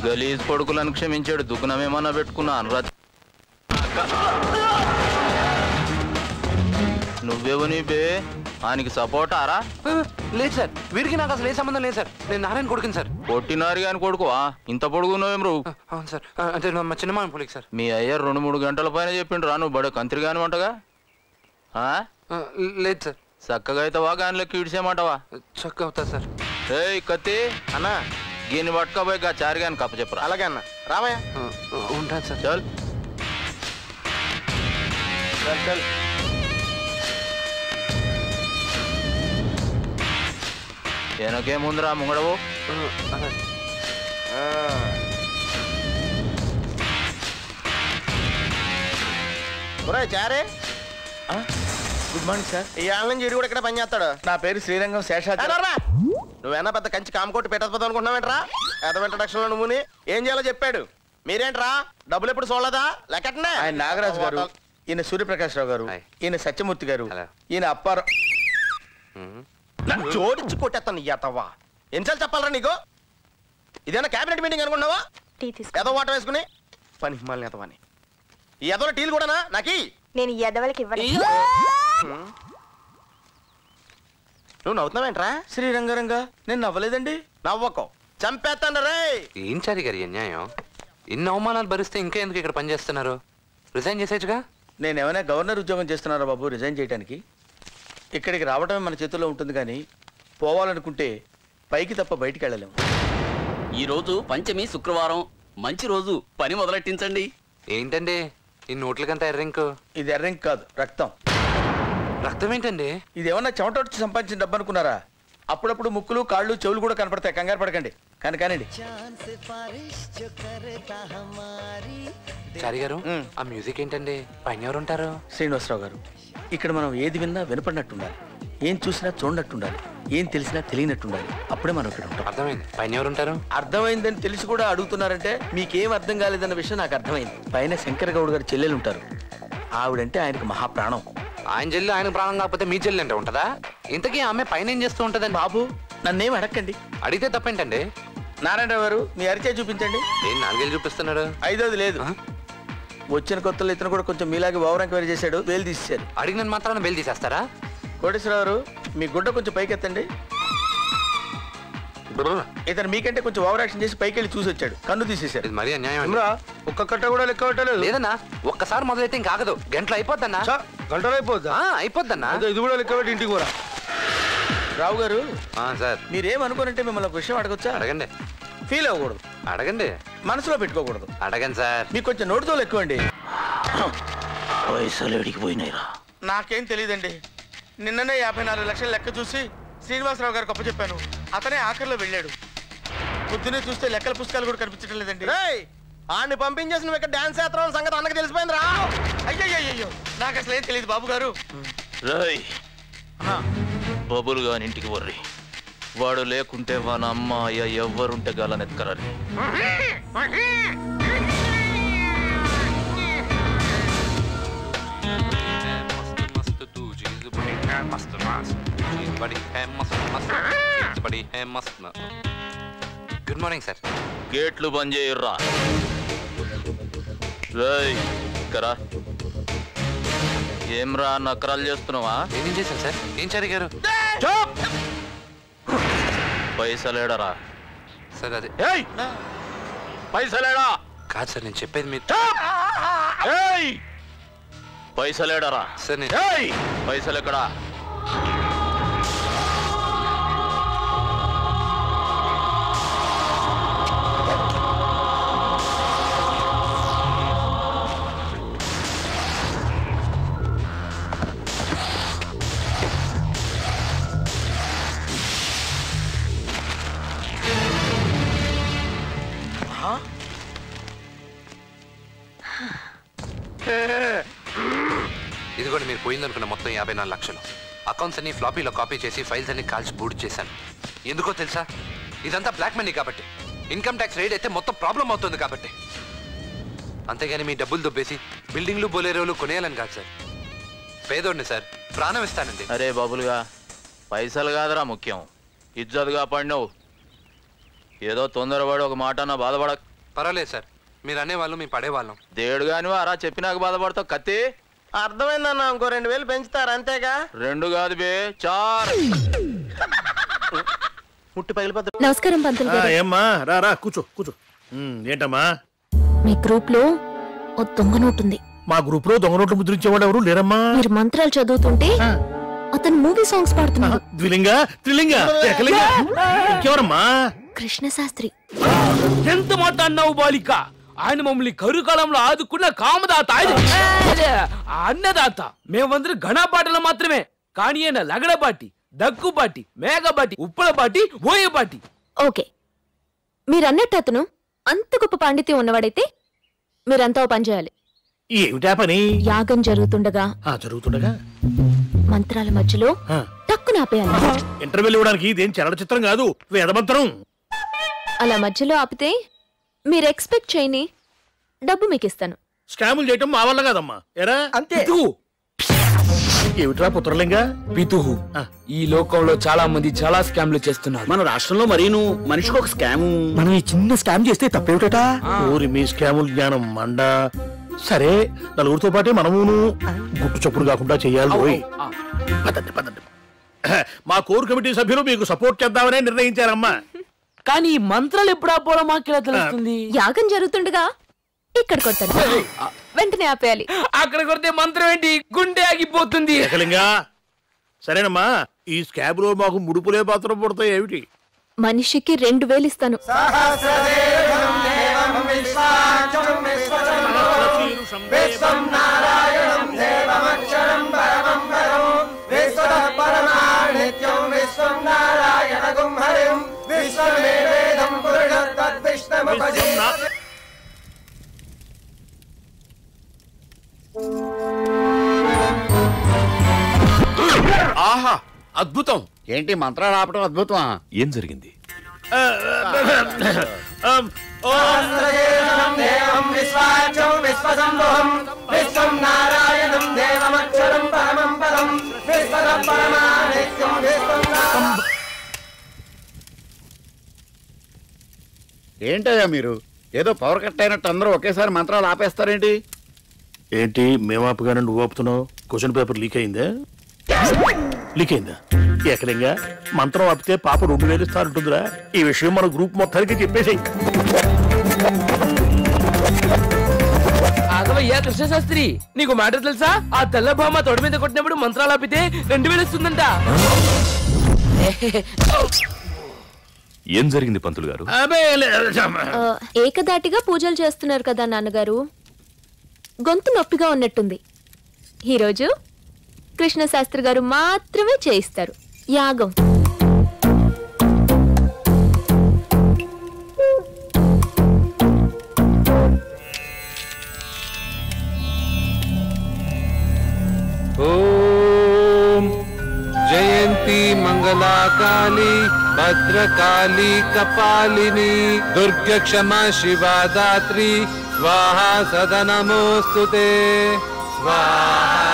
గలీజ్ కొడుకులను క్షమించాడు. దుగ్నమేమన్నా పెట్టుకున్నా అనురాధ. నువ్వెవని బే? ఆయనకి సపోర్ట్ ఆరా? లేదు సార్, వీరికి నాకు అసలు ఏ సంబంధం లేదు సార్. నేను నారాయణ కొడుకుని సార్. కొట్టినారు కానీ కొడుకువా? ఇంత పొడుగున్నావేం రు? అవును సార్, అంటే మా చిన్నమామ పొలికి సార్. మీ అయ్య 2-3 గంటల పైన చెప్పిండు రా. నువ్వు బడే కంత్రి కాని వంటగా? లేదు సార్. చక్కగా అవుతావా గానిలో కీడ్చేయమంటావా? చక్కగా అవుతా సార్. ఏయ్ కత్తి అన్నా, గీని పట్టుకోబోయి చారి గాని కప్ప చెప్పరా. అలాగే అన్న, రామయ్య. ఉంటాను సార్. చల్ చల్ చల్. ఏనకేముందిరా ముంగడవు? చారే గుడ్ మార్నింగ్ సార్. ఈ ఆళ్ళ నుంచి ఇడు కూడా ఇక్కడ పని చేస్తాడు. నా పేరు శ్రీరంగం శేషాద్రి. నువ్వేనా పెద్ద కంచి కామకోటి పెట్టకపోతావు అనుకుంటున్నావేంట్రా? ఏదో ఇంట్రడక్షన్ లో నువ్వుని ఏం చేయాలో చెప్పాడు. మీరేంట్రా డబ్బులు ఎప్పుడు చూడలేదా? లెక్కటనే. ఆయన నాగరాజు గారు, ఈయన సూర్యప్రకాష్ రావు గారు, ఈయన సత్యమూర్తి గారు, ఈయన అప్పారావు. జోడించి కొట్టేస్తాను ఇయ్యతవ్వా. ఎన్నిసార్లు చెప్పాలరా నీకు? ఇదేనా క్యాబినెట్ మీటింగ్ అనుకున్నావా? ఏదో వాట వేసుకుని పని మళ్ళీ ఎదవని. ఈ ఎదవ టీలు కూడానా నాకి? నేను ఈ ఎదవలకి ఇవ్వను. నువ్వు నవ్వుతున్నావేంట్రా? శ్రీరంగరంగా నేను నవ్వలేదండి. నవ్వకో, చంపేస్తాను రే. ఏం చారి గారి అన్యాయం? ఇన్ని అవమానాలు భరిస్తే ఇంకా ఎందుకు ఇక్కడ పని చేస్తున్నారు? రిజైన్ చేసేచ్చుగా. నేను ఏమైనా గవర్నర్ ఉద్యోగం చేస్తున్నారా బాబు రిజైన్ చేయడానికి? ఇక్కడికి రావడమే మన చేతుల్లో ఉంటుంది, కానీ పోవాలనుకుంటే పైకి తప్ప బయటికి వెళ్ళలేము. ఈరోజు పంచమి శుక్రవారం, మంచి రోజు, పని మొదలెట్టించండి. ఏంటండి ఈ నోట్లకంతా ఎర్రింకు? ఇది ఎర్రింక్ కాదు, రక్తం. రక్తం ఏంటండి? ఇది ఏమన్నా చెమట వచ్చి సంపాదించిన డబ్బు అనుకున్నారా? అప్పుడప్పుడు ముక్కులు కాళ్ళు చెవులు కూడా కనపడతాయి, కంగారు పడకండి. కానివ్వండి. చారి గారు, ఆ మ్యూజిక్ ఏంటండి? పైన ఎవరు ఉంటారు? శ్రీనివాసరావు గారు, ఇక్కడ మనం ఏది విన్నా వినపడినట్టుండాలి, ఏం చూసినా చూడనట్టుండాలి, ఏం తెలిసినా తెలియనట్టుండాలి. అప్పుడే మనం ఇక్కడ ఉంటాం. అర్థమైంది. పైన ఎవరు ఉంటారు? అర్థమైందని తెలిసి కూడా అడుగుతున్నారంటే మీకేం అర్థం కాలేదన్న విషయం నాకు అర్థమైంది. పైన శంకర్ గౌడ్ గారు చెల్లెలు ఉంటారు. ఆవిడంటే ఆయనకు మహాప్రాణం. ఆయన చెల్లి ఆయన ప్రాణం కాకపోతే మీ చెల్లి అంటే ఉంటుందా? ఇంతకీ ఆమె పైన ఏం చేస్తూ ఉంటుందండి? బాబు నన్నేం అడగండి. అడిగితే తప్పేంటండి? నారాయణరావు గారు, మీ అరిచే చూపించండి. ఏం 4 ఏళ్ళు చూపిస్తున్నాడు? 5ది లేదు. వచ్చిన కొత్తలో ఇతను కూడా కొంచెం మీలాగే ఓవర్ ఎంక్వైరీ చేశాడు, వేలు తీసేశారు. అడిగిన మాత్రాన బెయిల్ తీసేస్తారా? కోటేశ్వరరావు గారు, మీ గుడ్డ కొంచెం పైకెత్తండి. ఇతను మీకంటే కొంచెం ఓవర్ యాక్షన్ చేసి పైకి వెళ్ళి చూసి వచ్చాడు, కన్ను తీసేశారు. ఇది మరీ అన్యాయం. ఒక్క కట్ట కూడా లెక్క పెట్టలేదు. లేదన్నా, ఒక్కసారి మొదలైతే ఇంకా ఆగదు. గంటలు అయిపోద్దన్నా. గంటలు అయిపోద్దా? అయిపోద్దన్నా. ఇది కూడా లెక్క పెట్టి ఇంటికి కూడా. రావు గారు సార్, మీరేమనుకోనంటే మిమ్మల్ని ఒక విషయం అడగొచ్చా? అడగండి. ఫీల్ అవ్వకూడదు, అడగండి. మనసులో పెట్టుకోకూడదు. అడగండి సార్. మీకు కొంచెం నోటితో ఎక్కువండి. పైసలు ఎడికి పోయినాయిరా? నాకేం తెలియదండి. నిన్ననే 54 లక్షల లెక్క చూసి శ్రీనివాసరావు గారికి అప్పచెప్పాను. అతనే ఆఖరిలో వెళ్ళాడు. పొద్దునే చూస్తే లెక్కల పుస్తకాలు కూడా కనిపించడం లేదండి. ఆడిని పంపించేసి నువ్వు ఇక్కడ డాన్స్ చేస్తున్నావు సంగతి అన్నకి తెలిసిపోయింది రా. అయ్యో, నాకు అసలు ఏం తెలియదు బాబు గారు. రాయ్ బబులు గాని ఇంటికి వర్రి. వాడు లేకుంటే వాన అమ్మ అయ్య ఎవ్వరుంటే గలనెత్కరని. Good morning sir. గేట్లు బంద్ చేయర్రా. రాయ్ కరా. ఏమ్రా నకరాలు చేస్తున్నావా? ఏం చేశాను సార్? ఏం చారి గారు? పైసలేడరా? సార్ అది పైసలేడా? కాదు సార్, నేను చెప్పేది మీరు. పైసలేడరా? సార్ పైసలు ఎక్కడా? ఇదిగోండి మీరు పోయిందనుకున్న మొత్తం 54 లక్షలు. అకౌంట్స్ అన్ని ఫ్లాపీలో కాపీ చేసి ఫైల్స్ అన్ని కాల్చి బూట్ చేశాను. ఎందుకో తెలుసా? ఇదంతా బ్లాక్ మనీ కాబట్టి. ఇన్కమ్ ట్యాక్స్ రైడ్ అయితే మొత్తం ప్రాబ్లం అవుతుంది కాబట్టి. అంతేగాని మీ డబ్బులు దొబ్బేసి బిల్డింగ్లు బోలేరోలు కొనేయాలని కాదు సార్. పేదోడిని సార్, ప్రాణం ఇస్తానండి. అరే బాబులుగా, పైసలు కాదురా ముఖ్యం, ఇజ్జత్ కాపాడినావు. ఏదో తొందరపడి ఒక మాట నా బాధపడ. పర్వాలేదు సార్, మీరు అనేవాళ్ళు మేము పడేవాళ్ళం. దేవుడు గాని అరా చెప్పినాక బాధపడతావు కత్తి. అర్థమైందన్నా, ఇంకో 2000 పెంచుతారు అంతేగా. 2 కాదు బే 4. ముట్టి పగిలిపోతారు. నమస్కారం పంతులు గారు. ఏమ్మా రా రా కూర్చో కూర్చో. ఏంటమ్మా? మీ గ్రూప్ లో ఓ దొంగ నోటు ఉంది. మా గ్రూప్ లో దొంగ నోట్లు ముద్రించేవాడు ఎవరు లేరమ్మా. మీరు మంత్రాలు చదువుతుంటే అతను మూవీ సాంగ్స్ పాడుతున్నాడు. ద్విలింగ త్రిలింగ ఏకలింగ ఇంకెవరమ్మా? కృష్ణ శాస్త్రి. ఎంత మాట అన్నావు బాలిక? ఆయన మమ్మల్ని కరుకాలంలో ఆదుకున్న కామదాత, అన్నదాత. మేమందరం ఘనపాటలు మాత్రమే, కానీ ఆయన లగడబాటి, దగ్గుబాటి, మేఘబాటి, ఉప్పలబాటి, ఓయబాటి. ఓకే, మీరన్నట్టు అతను అంత గొప్ప పాండిత్యం ఉన్నవాడైతే మీరంతా ఓ పని చేయాలి. ఏమిటా పని? యాగం జరుగుతుండగా మంత్రాల మధ్యలో టక్కున ఆపేయాలి. ఇంటర్వ్యూలు ఇవ్వడానికి ఇదేం చలనచిత్రం కాదు, వేదమంత్రం. అలా మధ్యలో ఆపితే మీరు ఎక్స్పెక్ట్ చేయని డబ్బు మీకు ఇస్తాను. స్కాములు చేయటం మా వల్ల కాదమ్మా. ఎరా అంతే. ఏమిట్రా పుత్రలింగ? పితుహు, ఈ లోకంలో చాలా మంది చాలా స్కామ్లు చేస్తున్నారు. మన రాష్ట్రంలో మరీను మనిషికి ఒక స్కాము. మనం ఈ చిన్న స్కామ్ చేస్తే తప్పేమిట? ఊరి మీ స్కాముల జ్ఞానం మండ. సరే, నలుగురితో పాటే మనమును గుట్టు చప్పుడు కాకుండా చెయ్యాలి. పదండి పదండి. మా కోర్ కమిటీ సభ్యులు మీకు సపోర్ట్ చేద్దామనే నిర్ణయించారమ్మా. కానీ ఈ మంత్రాలు ఎప్పుడు ఆపోవడం మాకెలా తెలుస్తుంది? యాగం జరుగుతుండగా ఇక్కడ కొడతాను, వెంటనే ఆపేయాలి. అక్కడ కొడితే మంత్రం ఏంటి, గుండె ఆగిపోతుంది. ఏకలింగా సరేనమ్మా, ఈ స్కాబ్ లో మాకు ముడుపులే పాత్ర పడతాయి. ఏమిటి? మనిషికి 2000 ఇస్తాను. ఆహా, అద్భుతం. ఏంటి మంత్రాలు ఆపడం అద్భుతమా? ఏం జరిగింది? ఏంటయ్యా మీరు ఏదో పవర్ కట్ అయినట్టు అందరూ ఒకేసారి మంత్రాలు ఆపేస్తారేంటి? ఏంటి మేము ఆపుగానే నువ్వు ఆపుతున్నావు? క్వశ్చన్ పేపర్ లీక్ అయిందా? లీక్ అయిందా? ఏకలింగా మంత్రం ఆపితే పాప 2000 ఇస్తారంటుందిరా. ఈ విషయం మన గ్రూప్ మొత్తానికి చెప్పేసి. ఆగవయ్యా కృష్ణశాస్త్రి, నీకు మాట తెలుసా? ఆ తెల్ల భామ తొడ మీద కొట్టినప్పుడు మంత్రాలు ఆపితే 2000 ఇస్తుందంట. ఏం జరిగింది పంతులు గారు? ఏకదాటిగా పూజలు చేస్తున్నారు కదా నాన్నగారు, గొంతు నొప్పిగా ఉన్నట్టుంది. ఈరోజు కృష్ణశాస్త్రి గారు మాత్రమే చేయిస్తారు యాగం. ఓం జయంతి మంగళాకాళి భద్రకాళి కపాలిని దుర్గ క్షమా శివా దాత్రి స్వాహా సదనమోస్తుతే స్వాహా.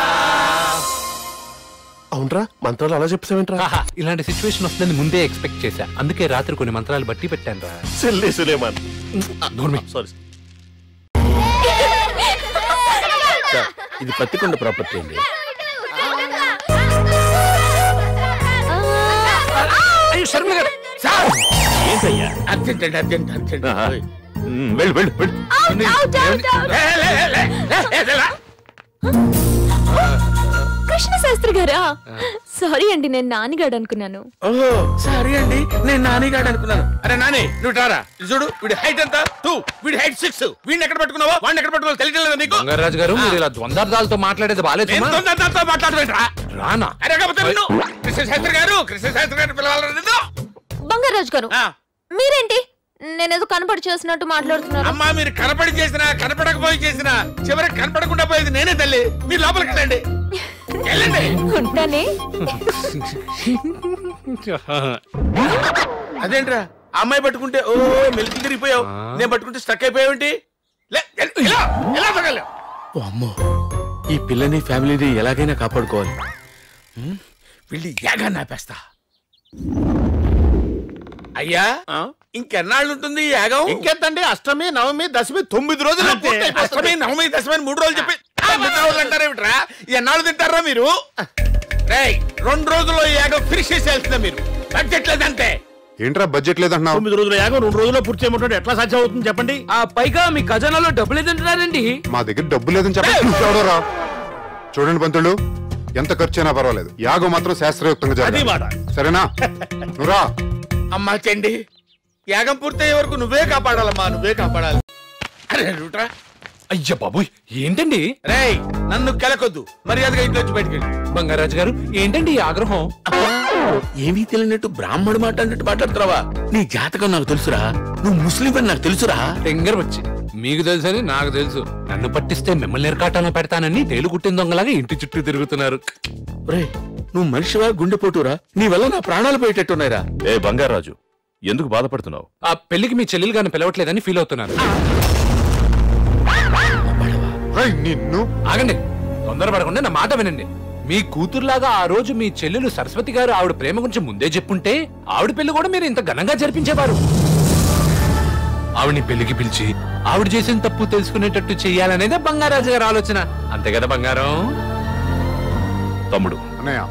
అవునరా, మంత్రాలు అలా చెప్తావేంట్రా? ఇలాంటి సిచ్యువేషన్ వస్తుందని ముందే ఎక్స్పెక్ట్ చేశా, అందుకే రాత్రి కొన్ని మంత్రాలు బట్టి పెట్టాను రా. సులేమాన్ సారీ. ఇది పత్తికొండ ప్రాపర్టీ అండి. ఏంటయ్యా? వెళ్ళు వెళ్ళు వెళ్ళు. కృష్ణశాస్త్రి గారా? సారీ అండి, నేను నానిగాడు అనుకున్నాను. ఓహో సారీ అండి, నేను నానిగాడు అనుకున్నాను. అరే నాని, నువ్వు టారా చూడు, వీడి హైట్ ఎంత 2, వీడి హైట్ 6. వీడిని ఎక్కడ పట్టుకున్నావా, వాడిని ఎక్కడ పట్టుకోవాలి తెలియట్లేదా నీకు? బంగారాజు గారు, మీరు ఇలా ద్వంద్వార్థాలతో మాట్లాడేది బాలేదు. మాట్లాడరా రానా? అరే కాకపోతే కృష్ణశాస్త్రి గారు, కృష్ణశాస్త్రి గారు పిలవాలని. బంగారాజు గారు, మీరేంటి నేనేదో కనపడి చేసినట్టు మాట్లాడుతున్నారు? అమ్మా, మీరు కనపడి చేసినా కనపడకపోయి చేసినా చివరికి కనపడకుండా పోయేది నేనే తల్లి. మీరు లోపలికి వెళ్ళండి, వెళ్ళండి. ఉంటానే. అదేంట్రా అమ్మాయి పట్టుకుంటే ఓ మెలికి తిరిగిపోయావు, నేను పట్టుకుంటే స్టక్ అయిపోయావేంటి? అమ్మో, ఈ పిల్లని ఫ్యామిలీని ఎలాగైనా కాపాడుకోవాలి. వెళ్ళి యాగాన్ని ఆపేస్తా. అయ్యా ఇంకెన్నాళ్ళు ఉంటుంది ఈ యాగం? ఇంకెంతండి అష్టమి నవమి దశమి 9 రోజులు అంతే. అష్టమి నవమి దశమి అని 3 రోజులు చెప్పి 9 రోజులు అంటారేమిట్రా? ఎన్నాళ్ళు తింటారా మీరు? రేయ్ 2 రోజుల్లో ఈ యాగం ఫినిష్ చేసేయాల్సిందే మీరు. బడ్జెట్ లేదంటే ఏంట్రా బడ్జెట్ లేదంటున్నావు? 9 రోజుల యాగం 2 రోజుల్లో పూర్తి చేయమంటాడు. ఎట్లా సాధ్యం అవుతుంది చెప్పండి? ఆ పైగా మీ ఖజానాలో డబ్బులు తింటున్నారండి. మా దగ్గర డబ్బు లేదని చెప్పరా? చూడండి పంతులు, ఎంత ఖర్చు అయినా పర్వాలేదు, యాగం మాత్రం శాస్త్రయుక్తంగా అది మాట. జరగాలి. సరేనా? నువ్వురా. అమ్మా చెండి, యాగం పూర్తయ్యే వరకు నువ్వే కాపాడాలమ్మా, నువ్వే కాపాడాలి. అరే రూట్రా. అయ్య బాబు ఏంటండి? రేయ్ నన్ను కెలకొద్దు, మర్యాదగా ఇంట్లో వచ్చి బయటికి వెళ్ళి. బంగారాజు గారు ఏంటండి ఈ ఆగ్రహం? ఏమీ తెలియనట్టు బ్రాహ్మడు మాట్లాడినట్టు మాట్లాడుతున్నావా? నీ జాతకం నాకు తెలుసురా, నువ్వు ముస్లిం అని నాకు తెలుసురా. టెంగర్ వచ్చి మీకు తెలుసని నాకు తెలుసు. నన్ను పట్టిస్తే మిమ్మల్ని ఎరకాటంలో పెడతానని తేలు కుట్టిన దొంగలాగా ఇంటి చుట్టూ తిరుగుతున్నారు. రే నువ్వు మనిషివా గుండెపోటురా? నీ వల్ల నా ప్రాణాలు పోయేటట్టున్నాయిరా. ఏ బంగారాజు, ఎందుకు బాధపడుతున్నావు? ఆ పెళ్లికి మీ చెల్లెలు గారిని పిలవట్లేదని ఫీల్ అవుతున్నారు. నిన్ను ఆగండి, తొందరపడకుండా నా మాట వినండి. మీ కూతురులాగా ఆ రోజు మీ చెల్లెలు సరస్వతి గారు ఆవిడ ప్రేమ గురించి ముందే చెప్పుంటే ఆవిడ పెళ్లి కూడా మీరు ఇంత ఘనంగా జరిపించేవారు. ఆవిడ్ని పెళ్లికి పిలిచి ఆవిడ చేసిన తప్పు తెలుసుకునేటట్టు చెయ్యాలనేదే బంగారాజు గారి ఆలోచన. అంతే కదా బంగారం? తమ్ముడు అన్నయ్య,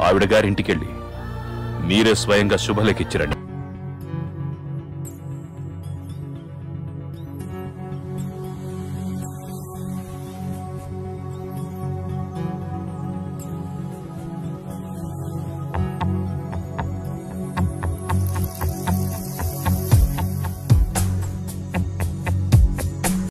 ఆవిడ గారింటికెళ్ళి మీరే స్వయంగా శుభలేఖిచ్చిరండి.